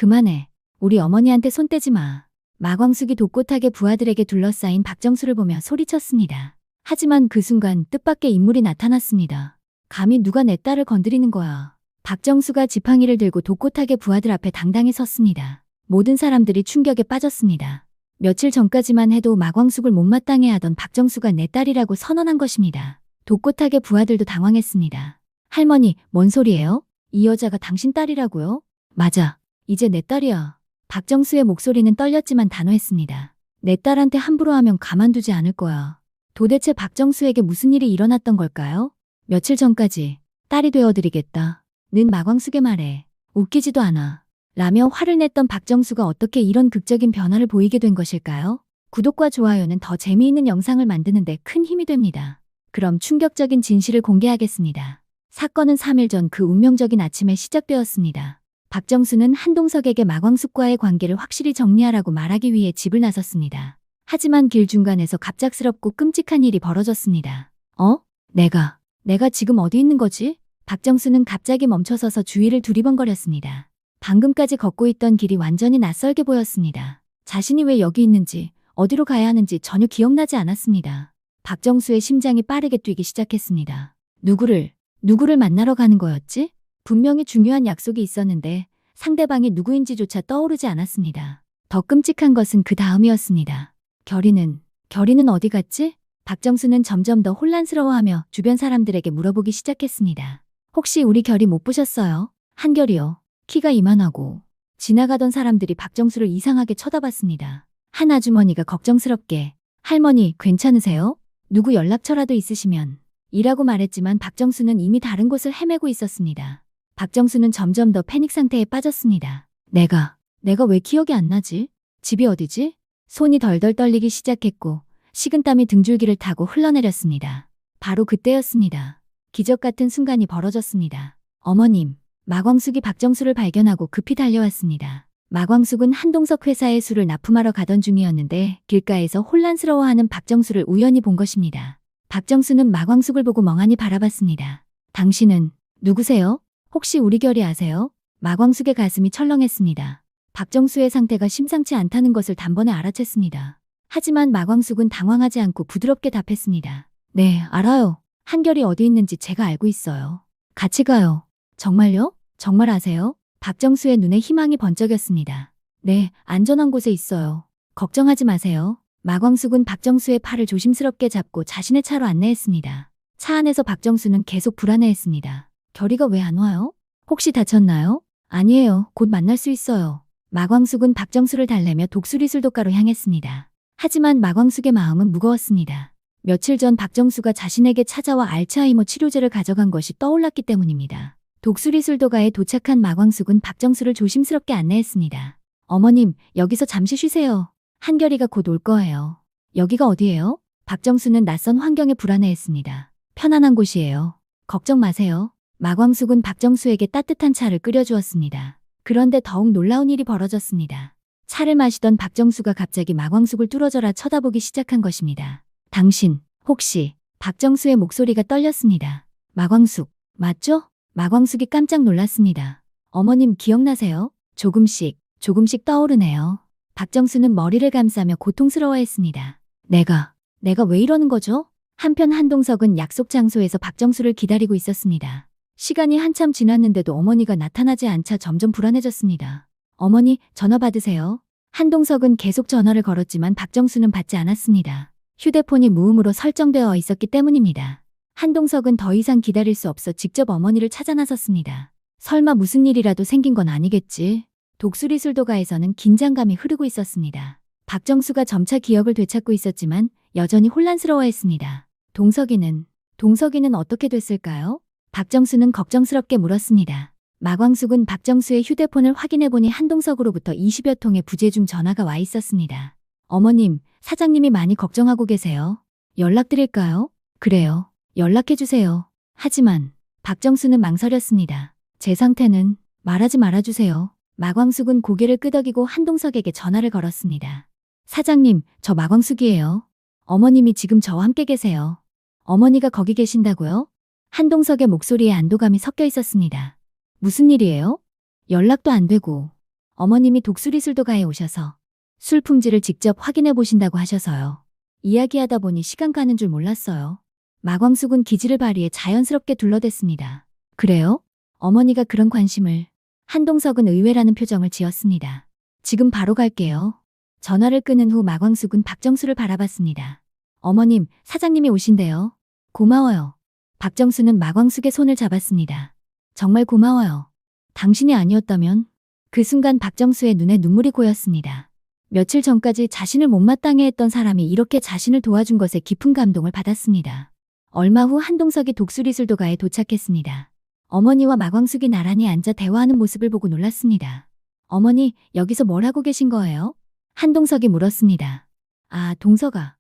그만해. 우리 어머니한테 손 떼지 마. 마광숙이 독곳하게 부하들에게 둘러싸인 박정수를 보며 소리쳤습니다. 하지만 그 순간 뜻밖의 인물이 나타났습니다. 감히 누가 내 딸을 건드리는 거야. 박정수가 지팡이를 들고 독곳하게 부하들 앞에 당당히 섰습니다. 모든 사람들이 충격에 빠졌습니다. 며칠 전까지만 해도 마광숙을 못마땅해 하던 박정수가 내 딸이라고 선언한 것입니다. 독곳하게 부하들도 당황했습니다. 할머니, 뭔 소리예요? 이 여자가 당신 딸이라고요? 맞아. 이제 내 딸이야. 박정수의 목소리는 떨렸지만 단호했습니다. 내 딸한테 함부로 하면 가만두지 않을 거야. 도대체 박정수에게 무슨 일이 일어났던 걸까요? 며칠 전까지 딸이 되어드리겠다. 는 마광숙의 말에 웃기지도 않아. 라며 화를 냈던 박정수가 어떻게 이런 극적인 변화를 보이게 된 것일까요? 구독과 좋아요는 더 재미있는 영상을 만드는 데 큰 힘이 됩니다. 그럼 충격적인 진실을 공개하겠습니다. 사건은 3일 전 그 운명적인 아침에 시작되었습니다. 박정수는 한동석에게 마광숙과의 관계를 확실히 정리하라고 말하기 위해 집을 나섰습니다. 하지만 길 중간에서 갑작스럽고 끔찍한 일이 벌어졌습니다. 내가 지금 어디 있는 거지? 박정수는 갑자기 멈춰서서 주위를 두리번거렸습니다. 방금까지 걷고 있던 길이 완전히 낯설게 보였습니다. 자신이 왜 여기 있는지, 어디로 가야 하는지 전혀 기억나지 않았습니다. 박정수의 심장이 빠르게 뛰기 시작했습니다. 누구를 만나러 가는 거였지? 분명히 중요한 약속이 있었는데 상대방이 누구인지조차 떠오르지 않았습니다. 더 끔찍한 것은 그 다음이었습니다. 결의는 어디 갔지? 박정수는 점점 더 혼란스러워하며 주변 사람들에게 물어보기 시작했습니다. 혹시 우리 결의 못 보셨어요? 한결이요. 키가 이만하고. 지나가던 사람들이 박정수를 이상하게 쳐다봤습니다. 한 아주머니가 걱정스럽게 할머니 괜찮으세요? 누구 연락처라도 있으시면 이라고 말했지만 박정수는 이미 다른 곳을 헤매고 있었습니다. 박정수는 점점 더 패닉 상태에 빠졌습니다. 내가 왜 기억이 안 나지? 집이 어디지? 손이 덜덜 떨리기 시작했고 식은땀이 등줄기를 타고 흘러내렸습니다. 바로 그때였습니다. 기적 같은 순간이 벌어졌습니다. 어머님, 마광숙이 박정수를 발견하고 급히 달려왔습니다. 마광숙은 한동석 회사에 술을 납품하러 가던 중이었는데 길가에서 혼란스러워하는 박정수를 우연히 본 것입니다. 박정수는 마광숙을 보고 멍하니 바라봤습니다. 당신은 누구세요? 혹시 우리 결의 아세요? 마광숙의 가슴이 철렁했습니다. 박정수의 상태가 심상치 않다는 것을 단번에 알아챘습니다. 하지만 마광숙은 당황하지 않고 부드럽게 답했습니다. 네, 알아요. 한결이 어디 있는지 제가 알고 있어요. 같이 가요. 정말요? 정말 아세요? 박정수의 눈에 희망이 번쩍였습니다. 네, 안전한 곳에 있어요. 걱정하지 마세요. 마광숙은 박정수의 팔을 조심스럽게 잡고 자신의 차로 안내했습니다. 차 안에서 박정수는 계속 불안해했습니다. 결의가 왜 안 와요? 혹시 다쳤나요? 아니에요. 곧 만날 수 있어요. 마광숙은 박정수를 달래며 독수리술도가로 향했습니다. 하지만 마광숙의 마음은 무거웠습니다. 며칠 전 박정수가 자신에게 찾아와 알츠하이머 치료제를 가져간 것이 떠올랐기 때문입니다. 독수리술도가에 도착한 마광숙은 박정수를 조심스럽게 안내했습니다. 어머님, 여기서 잠시 쉬세요. 한결이가 곧 올 거예요. 여기가 어디예요? 박정수는 낯선 환경에 불안해했습니다. 편안한 곳이에요. 걱정 마세요. 마광숙은 박정수에게 따뜻한 차를 끓여주었습니다. 그런데 더욱 놀라운 일이 벌어졌습니다. 차를 마시던 박정수가 갑자기 마광숙을 뚫어져라 쳐다보기 시작한 것입니다. 당신, 혹시... 박정수의 목소리가 떨렸습니다. 마광숙, 맞죠? 마광숙이 깜짝 놀랐습니다. 어머님 기억나세요? 조금씩 떠오르네요. 박정수는 머리를 감싸며 고통스러워했습니다. 내가 왜 이러는 거죠? 한편 한동석은 약속 장소에서 박정수를 기다리고 있었습니다. 시간이 한참 지났는데도 어머니가 나타나지 않자 점점 불안해졌습니다. 어머니, 전화 받으세요. 한동석은 계속 전화를 걸었지만 박정수는 받지 않았습니다. 휴대폰이 무음으로 설정되어 있었기 때문입니다. 한동석은 더 이상 기다릴 수 없어 직접 어머니를 찾아 나섰습니다. 설마 무슨 일이라도 생긴 건 아니겠지? 독수리술도가에서는 긴장감이 흐르고 있었습니다. 박정수가 점차 기억을 되찾고 있었지만 여전히 혼란스러워했습니다. 동석이는 어떻게 됐을까요? 박정수는 걱정스럽게 물었습니다. 마광숙은 박정수의 휴대폰을 확인해보니 한동석으로부터 20여 통의 부재중 전화가 와 있었습니다. 어머님, 사장님이 많이 걱정하고 계세요. 연락드릴까요? 그래요. 연락해주세요. 하지만 박정수는 망설였습니다. 제 상태는 말하지 말아주세요. 마광숙은 고개를 끄덕이고 한동석에게 전화를 걸었습니다. 사장님, 저 마광숙이에요. 어머님이 지금 저와 함께 계세요. 어머니가 거기 계신다고요? 한동석의 목소리에 안도감이 섞여 있었습니다. 무슨 일이에요? 연락도 안 되고. 어머님이 독수리술도가에 오셔서 술 품질을 직접 확인해 보신다고 하셔서요. 이야기하다 보니 시간 가는 줄 몰랐어요. 마광숙은 기지를 발휘해 자연스럽게 둘러댔습니다. 그래요? 어머니가 그런 관심을. 한동석은 의외라는 표정을 지었습니다. 지금 바로 갈게요. 전화를 끊은 후 마광숙은 박정수를 바라봤습니다. 어머님, 사장님이 오신대요. 고마워요. 박정수는 마광숙의 손을 잡았습니다. 정말 고마워요. 당신이 아니었다면? 그 순간 박정수의 눈에 눈물이 고였습니다. 며칠 전까지 자신을 못마땅해 했던 사람이 이렇게 자신을 도와준 것에 깊은 감동을 받았습니다. 얼마 후 한동석이 독수리술도가에 도착했습니다. 어머니와 마광숙이 나란히 앉아 대화하는 모습을 보고 놀랐습니다. 어머니, 여기서 뭘 하고 계신 거예요? 한동석이 물었습니다. 아, 동석아.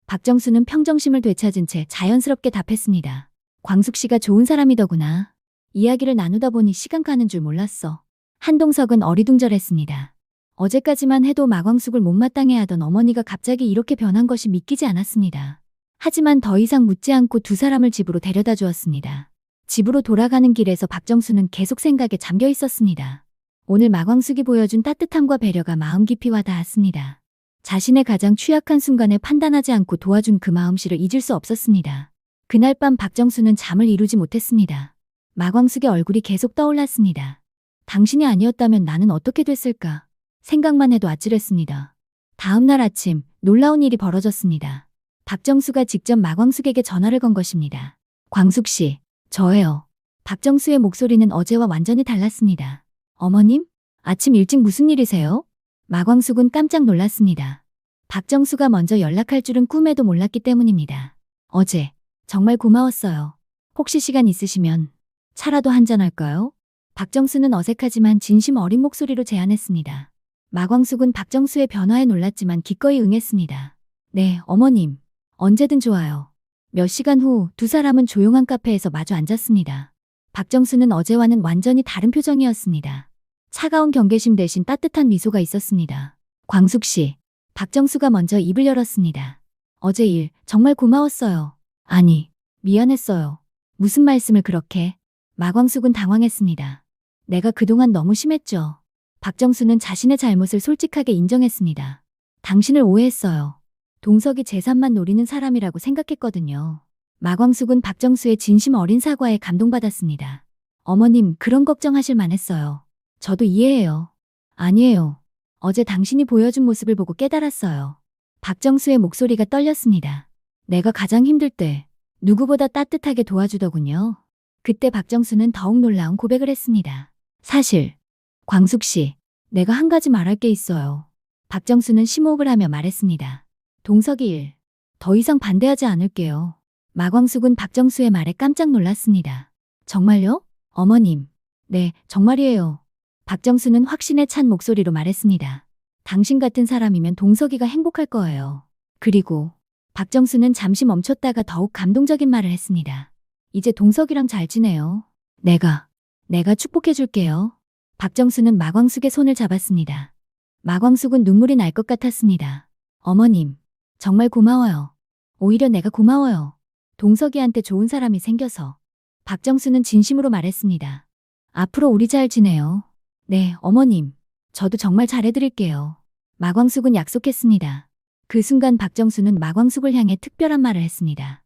박정수는 평정심을 되찾은 채 자연스럽게 답했습니다. 광숙 씨가 좋은 사람이더구나. 이야기를 나누다 보니 시간 가는 줄 몰랐어. 한동석은 어리둥절했습니다. 어제까지만 해도 마광숙을 못마땅해 하던 어머니가 갑자기 이렇게 변한 것이 믿기지 않았습니다. 하지만 더 이상 묻지 않고 두 사람을 집으로 데려다 주었습니다. 집으로 돌아가는 길에서 박정수는 계속 생각에 잠겨 있었습니다. 오늘 마광숙이 보여준 따뜻함과 배려가 마음 깊이 와닿았습니다. 자신의 가장 취약한 순간에 판단하지 않고 도와준 그 마음씨를 잊을 수 없었습니다. 그날 밤 박정수는 잠을 이루지 못했습니다. 마광숙의 얼굴이 계속 떠올랐습니다. 당신이 아니었다면 나는 어떻게 됐을까? 생각만 해도 아찔했습니다. 다음 날 아침 놀라운 일이 벌어졌습니다. 박정수가 직접 마광숙에게 전화를 건 것입니다. 광숙 씨, 저예요. 박정수의 목소리는 어제와 완전히 달랐습니다. 어머님? 아침 일찍 무슨 일이세요? 마광숙은 깜짝 놀랐습니다. 박정수가 먼저 연락할 줄은 꿈에도 몰랐기 때문입니다. 어제 정말 고마웠어요. 혹시 시간 있으시면 차라도 한잔할까요? 박정수는 어색하지만 진심 어린 목소리로 제안했습니다. 마광숙은 박정수의 변화에 놀랐지만 기꺼이 응했습니다. 네, 어머님. 언제든 좋아요. 몇 시간 후 두 사람은 조용한 카페에서 마주 앉았습니다. 박정수는 어제와는 완전히 다른 표정이었습니다. 차가운 경계심 대신 따뜻한 미소가 있었습니다. 광숙 씨. 박정수가 먼저 입을 열었습니다. 어제 일 정말 고마웠어요. 아니, 미안했어요. 무슨 말씀을 그렇게. 마광숙은 당황했습니다. 내가 그동안 너무 심했죠. 박정수는 자신의 잘못을 솔직하게 인정했습니다. 당신을 오해했어요. 동석이 재산만 노리는 사람이라고 생각했거든요. 마광숙은 박정수의 진심 어린 사과에 감동받았습니다. 어머님, 그런 걱정하실 만했어요. 저도 이해해요. 아니에요. 어제 당신이 보여준 모습을 보고 깨달았어요. 박정수의 목소리가 떨렸습니다. 내가 가장 힘들 때 누구보다 따뜻하게 도와주더군요. 그때 박정수는 더욱 놀라운 고백을 했습니다. 사실, 광숙 씨, 내가 한 가지 말할 게 있어요. 박정수는 심호흡을 하며 말했습니다. 동석이 일, 더 이상 반대하지 않을게요. 마광숙은 박정수의 말에 깜짝 놀랐습니다. 정말요? 어머님. 네, 정말이에요. 박정수는 확신에 찬 목소리로 말했습니다. 당신 같은 사람이면 동석이가 행복할 거예요. 그리고 박정수는 잠시 멈췄다가 더욱 감동적인 말을 했습니다. 이제 동석이랑 잘 지내요. 내가 축복해 줄게요. 박정수는 마광숙의 손을 잡았습니다. 마광숙은 눈물이 날 것 같았습니다. 어머님, 정말 고마워요. 오히려 내가 고마워요. 동석이한테 좋은 사람이 생겨서. 박정수는 진심으로 말했습니다. 앞으로 우리 잘 지내요. 네, 어머님. 저도 정말 잘해드릴게요. 마광숙은 약속했습니다. 그 순간 박정수는 마광숙을 향해 특별한 말을 했습니다.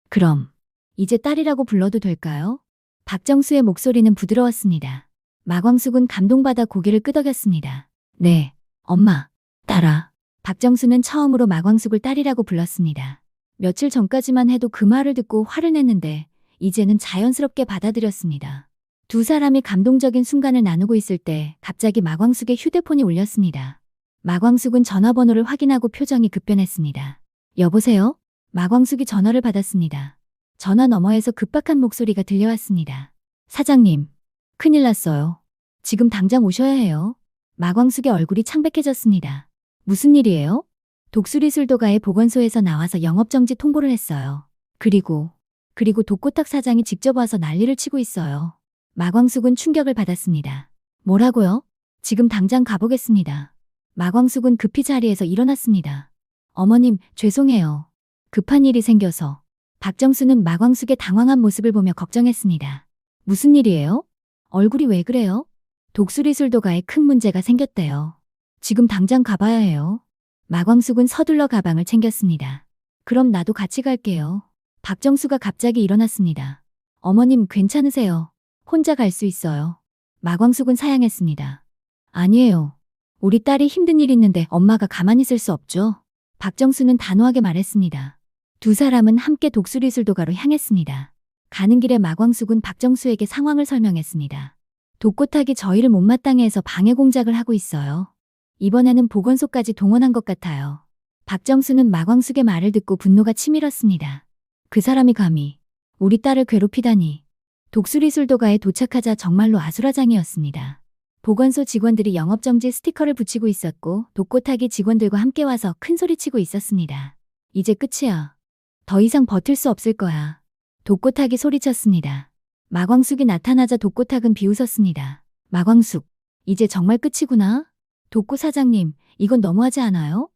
그럼 이제 딸이라고 불러도 될까요? 박정수의 목소리는 부드러웠습니다. 마광숙은 감동받아 고개를 끄덕였습니다. 네, 엄마, 딸아. 박정수는 처음으로 마광숙을 딸이라고 불렀습니다. 며칠 전까지만 해도 그 말을 듣고 화를 냈는데 이제는 자연스럽게 받아들였습니다. 두 사람이 감동적인 순간을 나누고 있을 때 갑자기 마광숙의 휴대폰이 울렸습니다. 마광숙은 전화번호를 확인하고 표정이 급변했습니다. 여보세요? 마광숙이 전화를 받았습니다. 전화 너머에서 급박한 목소리가 들려왔습니다. 사장님, 큰일 났어요. 지금 당장 오셔야 해요. 마광숙의 얼굴이 창백해졌습니다. 무슨 일이에요? 독수리술도가의 보건소에서 나와서 영업정지 통보를 했어요. 그리고 독고탁 사장이 직접 와서 난리를 치고 있어요. 마광숙은 충격을 받았습니다. 뭐라고요? 지금 당장 가보겠습니다. 마광숙은 급히 자리에서 일어났습니다. 어머님, 죄송해요. 급한 일이 생겨서. 박정수는 마광숙의 당황한 모습을 보며 걱정했습니다. 무슨 일이에요? 얼굴이 왜 그래요? 독수리술도가에 큰 문제가 생겼대요. 지금 당장 가봐야 해요. 마광숙은 서둘러 가방을 챙겼습니다. 그럼 나도 같이 갈게요. 박정수가 갑자기 일어났습니다. 어머님 괜찮으세요? 혼자 갈 수 있어요. 마광숙은 사양했습니다. 아니에요. 우리 딸이 힘든 일 있는데 엄마가 가만히 있을 수 없죠. 박정수는 단호하게 말했습니다. 두 사람은 함께 독수리술도가로 향했습니다. 가는 길에 마광숙은 박정수에게 상황을 설명했습니다. 독고탁이 저희를 못마땅해 해서 방해 공작을 하고 있어요. 이번에는 보건소까지 동원한 것 같아요. 박정수는 마광숙의 말을 듣고 분노가 치밀었습니다. 그 사람이 감히 우리 딸을 괴롭히다니. 독수리술도가에 도착하자 정말로 아수라장이었습니다. 보건소 직원들이 영업정지 스티커를 붙이고 있었고 독고탁이 직원들과 함께 와서 큰 소리치고 있었습니다. 이제 끝이야. 더 이상 버틸 수 없을 거야. 독고탁이 소리쳤습니다. 마광숙이 나타나자 독고탁은 비웃었습니다. 마광숙, 이제 정말 끝이구나. 독고 사장님, 이건 너무하지 않아요?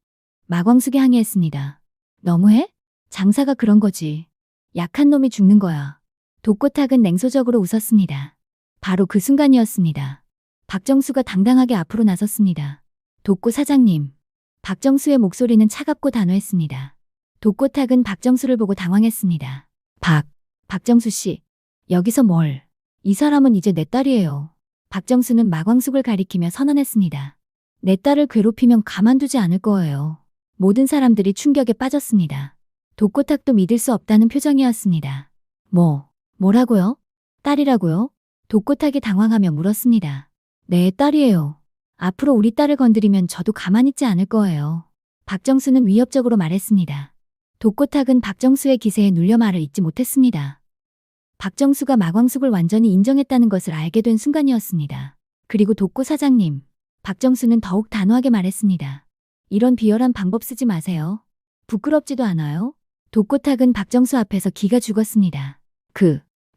마광숙이 항의했습니다. 너무해? 장사가 그런 거지. 약한 놈이 죽는 거야. 독고탁은 냉소적으로 웃었습니다. 바로 그 순간이었습니다. 박정수가 당당하게 앞으로 나섰습니다. 독고 사장님. 박정수의 목소리는 차갑고 단호했습니다. 독고탁은 박정수를 보고 당황했습니다. 박정수 씨. 여기서 뭘. 이 사람은 이제 내 딸이에요. 박정수는 마광숙을 가리키며 선언했습니다. 내 딸을 괴롭히면 가만두지 않을 거예요. 모든 사람들이 충격에 빠졌습니다. 독고탁도 믿을 수 없다는 표정이었습니다. 뭐라고요? 딸이라고요? 독고탁이 당황하며 물었습니다. 네, 딸이에요. 앞으로 우리 딸을 건드리면 저도 가만히 있지 않을 거예요. 박정수는 위협적으로 말했습니다. 독고탁은 박정수의 기세에 눌려 말을 잇지 못했습니다. 박정수가 마광숙을 완전히 인정했다는 것을 알게 된 순간이었습니다. 그리고 독고 사장님, 박정수는 더욱 단호하게 말했습니다. 이런 비열한 방법 쓰지 마세요. 부끄럽지도 않아요? 독고탁은 박정수 앞에서 기가 죽었습니다.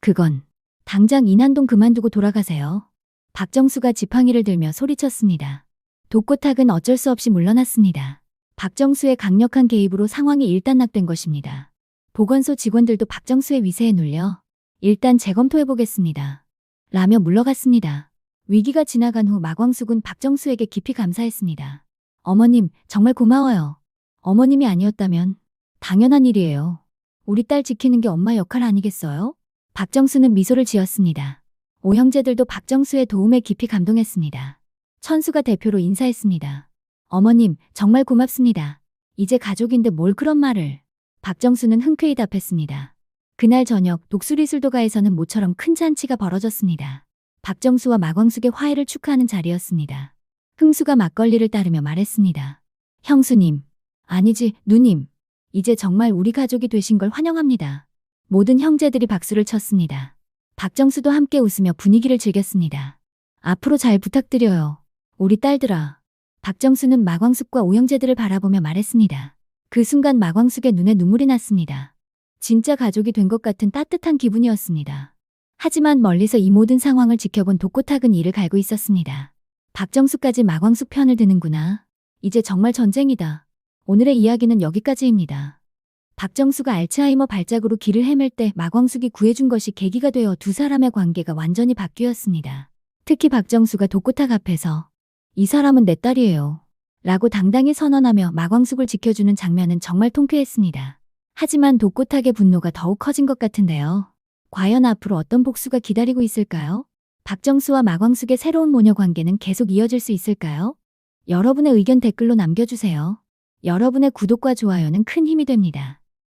그건 당장 인한동 그만두고 돌아가세요. 박정수가 지팡이를 들며 소리쳤습니다. 독고탁은 어쩔 수 없이 물러났습니다. 박정수의 강력한 개입으로 상황이 일단락된 것입니다. 보건소 직원들도 박정수의 위세에 눌려 일단 재검토해보겠습니다. 라며 물러갔습니다. 위기가 지나간 후 마광숙은 박정수에게 깊이 감사했습니다. 어머님, 정말 고마워요. 어머님이 아니었다면 당연한 일이에요. 우리 딸 지키는 게 엄마 역할 아니겠어요? 박정수는 미소를 지었습니다. 오형제들도 박정수의 도움에 깊이 감동했습니다. 천수가 대표로 인사했습니다. 어머님, 정말 고맙습니다. 이제 가족인데 뭘 그런 말을. 박정수는 흔쾌히 답했습니다. 그날 저녁 독수리술도가에서는 모처럼 큰 잔치가 벌어졌습니다. 박정수와 마광숙의 화해를 축하하는 자리였습니다. 흥수가 막걸리를 따르며 말했습니다. 형수님, 아니지, 누님. 이제 정말 우리 가족이 되신 걸 환영합니다. 모든 형제들이 박수를 쳤습니다. 박정수도 함께 웃으며 분위기를 즐겼습니다. 앞으로 잘 부탁드려요. 우리 딸들아. 박정수는 마광숙과 오형제들을 바라보며 말했습니다. 그 순간 마광숙의 눈에 눈물이 났습니다. 진짜 가족이 된 것 같은 따뜻한 기분이었습니다. 하지만 멀리서 이 모든 상황을 지켜본 독고탁은 이를 갈고 있었습니다. 박정수까지 마광숙 편을 드는구나. 이제 정말 전쟁이다. 오늘의 이야기는 여기까지입니다. 박정수가 알츠하이머 발작으로 길을 헤맬 때 마광숙이 구해준 것이 계기가 되어 두 사람의 관계가 완전히 바뀌었습니다. 특히 박정수가 독고탁 앞에서 이 사람은 내 딸이에요. 라고 당당히 선언하며 마광숙을 지켜주는 장면은 정말 통쾌했습니다. 하지만 독고탁의 분노가 더욱 커진 것 같은데요. 과연 앞으로 어떤 복수가 기다리고 있을까요? 박정수와 마광숙의 새로운 모녀 관계는 계속 이어질 수 있을까요? 여러분의 의견 댓글로 남겨주세요. 여러분의 구독과 좋아요는 큰 힘이 됩니다.